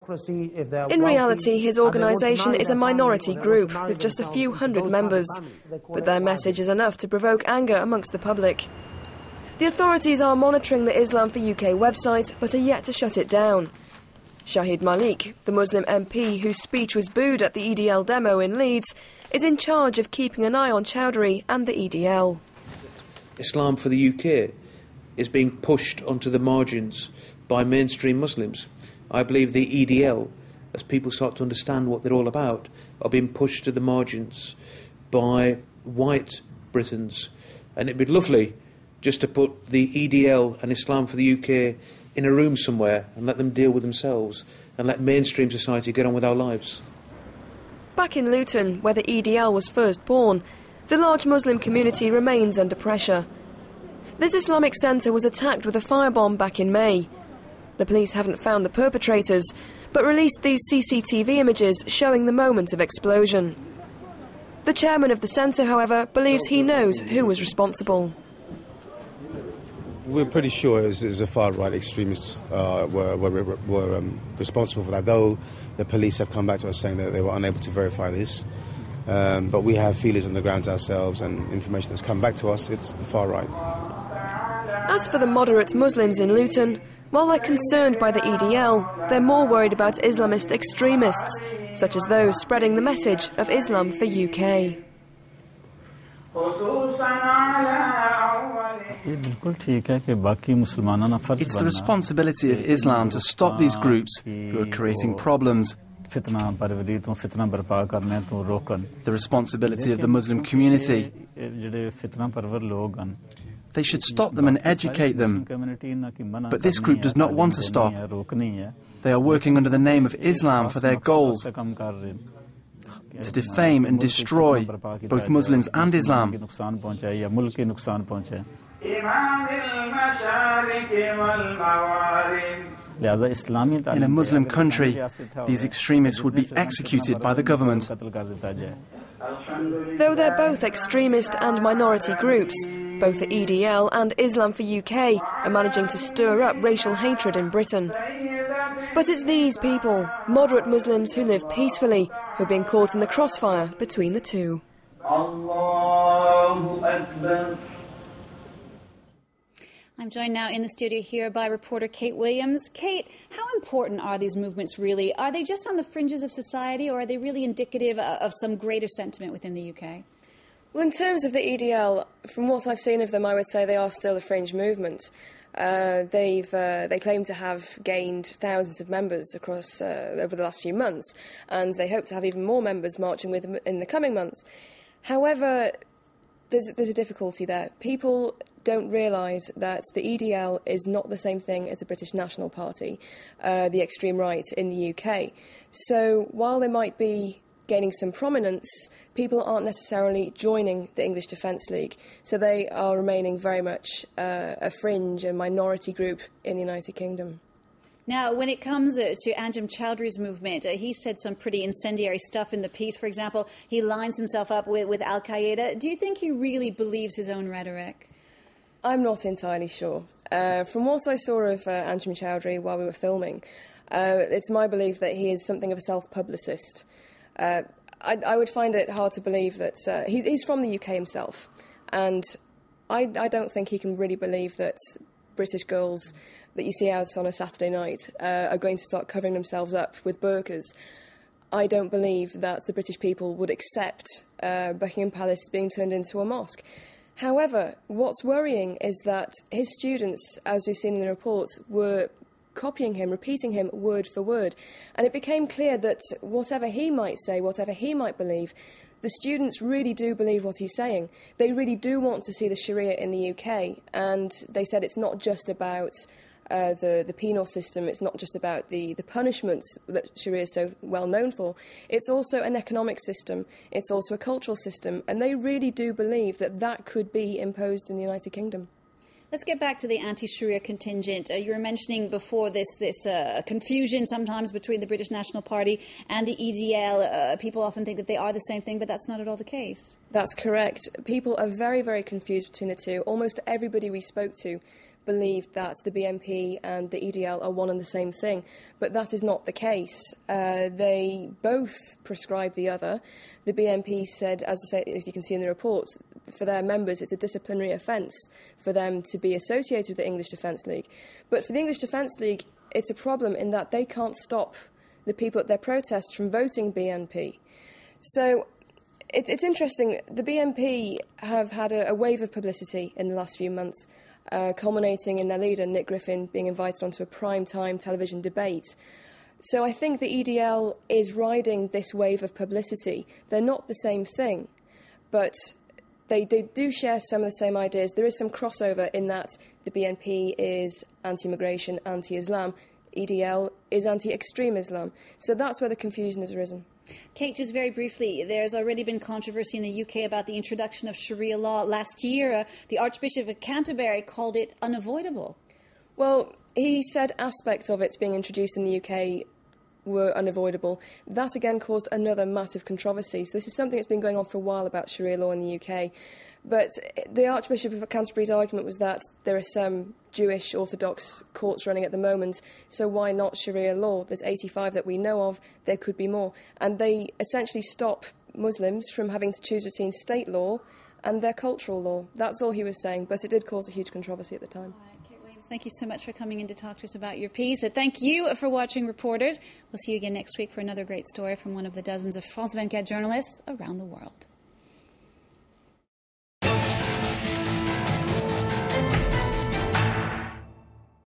In reality, his organisation is a minority group with just a few hundred members, but their message is enough to provoke anger amongst the public. The authorities are monitoring the Islam for UK website, but are yet to shut it down. Shahid Malik, the Muslim MP whose speech was booed at the EDL demo in Leeds, is in charge of keeping an eye on Chowdhury and the EDL. Islam for the UK is being pushed onto the margins by mainstream Muslims. I believe the EDL, as people start to understand what they're all about, are being pushed to the margins by white Britons. And it'd be lovely just to put the EDL and Islam for the UK in a room somewhere and let them deal with themselves and let mainstream society get on with our lives. Back in Luton, where the EDL was first born, the large Muslim community remains under pressure. This Islamic centre was attacked with a firebomb back in May. The police haven't found the perpetrators, but released these CCTV images showing the moment of explosion. The chairman of the centre, however, believes he knows who was responsible. We're pretty sure it was a far-right extremists were responsible for that, though the police have come back to us saying that they were unable to verify this. But we have feelers on the grounds ourselves, and information that's come back to us, it's the far right. As for the moderate Muslims in Luton, while they're concerned by the EDL, they're more worried about Islamist extremists, such as those spreading the message of Islam for UK. It's the responsibility of Islam to stop these groups who are creating problems. The responsibility of the Muslim community. They should stop them and educate them. But this group does not want to stop. They are working under the name of Islam for their goals, to defame and destroy both Muslims and Islam. In a Muslim country, these extremists would be executed by the government. Though they're both extremist and minority groups, both the EDL and Islam for UK are managing to stir up racial hatred in Britain. But it's these people, moderate Muslims who live peacefully, who are being caught in the crossfire between the two. I'm joined now in the studio here by reporter Kate Williams. Kate, how important are these movements really? Are they just on the fringes of society, or are they really indicative of some greater sentiment within the UK? Well, in terms of the EDL, from what I've seen of them, I would say they are still a fringe movement. They claim to have gained thousands of members across over the last few months, and they hope to have even more members marching with them in the coming months. However, there's a difficulty there. People don't realise that the EDL is not the same thing as the British National Party, the extreme right in the UK. So while they might be gaining some prominence, people aren't necessarily joining the English Defence League. So they are remaining very much a fringe, a minority group in the United Kingdom. Now, when it comes to Anjem Choudhury's movement, he said some pretty incendiary stuff in the piece. For example, he lines himself up with Al-Qaeda. Do you think he really believes his own rhetoric? I'm not entirely sure. From what I saw of Anjem Choudhury while we were filming, it's my belief that he is something of a self-publicist. I would find it hard to believe that he's from the UK himself, and I don't think he can really believe that British girls that you see out on a Saturday night are going to start covering themselves up with burqas. I don't believe that the British people would accept Buckingham Palace being turned into a mosque. However, what's worrying is that his students, as we've seen in the report, were copying him, repeating him word for word. And it became clear that whatever he might say, whatever he might believe, the students really do believe what he's saying. They really do want to see the Sharia in the UK. And they said it's not just about the penal system, it's not just about the punishments that Sharia is so well known for. It's also an economic system, it's also a cultural system, and they really do believe that that could be imposed in the United Kingdom. Let's get back to the anti-Sharia contingent. You were mentioning before this confusion sometimes between the British National Party and the EDL. People often think that they are the same thing, but that's not at all the case. That's correct. People are very, very confused between the two. Almost everybody we spoke to believed that the BNP and the EDL are one and the same thing, but that is not the case. They both prescribe the other. The BNP said, as you can see in the reports, for their members it's a disciplinary offence for them to be associated with the English Defence League. But for the English Defence League, it's a problem in that they can't stop the people at their protests from voting BNP. So it's interesting. The BNP have had a wave of publicity in the last few months, culminating in their leader, Nick Griffin, being invited onto a prime-time television debate. So I think the EDL is riding this wave of publicity. They're not the same thing, but they do share some of the same ideas. There is some crossover in that the BNP is anti-immigration, anti-Islam. EDL is anti-extreme Islam. So that's where the confusion has arisen. Kate, just very briefly, there's already been controversy in the UK about the introduction of Sharia law. Last year, the Archbishop of Canterbury called it unavoidable. Well, he said aspects of it being introduced in the UK were unavoidable. That again caused another massive controversy. So this is something that's been going on for a while about Sharia law in the UK. But the Archbishop of Canterbury's argument was that there are some Jewish Orthodox courts running at the moment, so why not Sharia law? There's 85 that we know of, there could be more. And they essentially stop Muslims from having to choose between state law and their cultural law. That's all he was saying, but it did cause a huge controversy at the time. Thank you so much for coming in to talk to us about your piece. Thank you for watching Reporters. We'll see you again next week for another great story from one of the dozens of France 24 journalists around the world.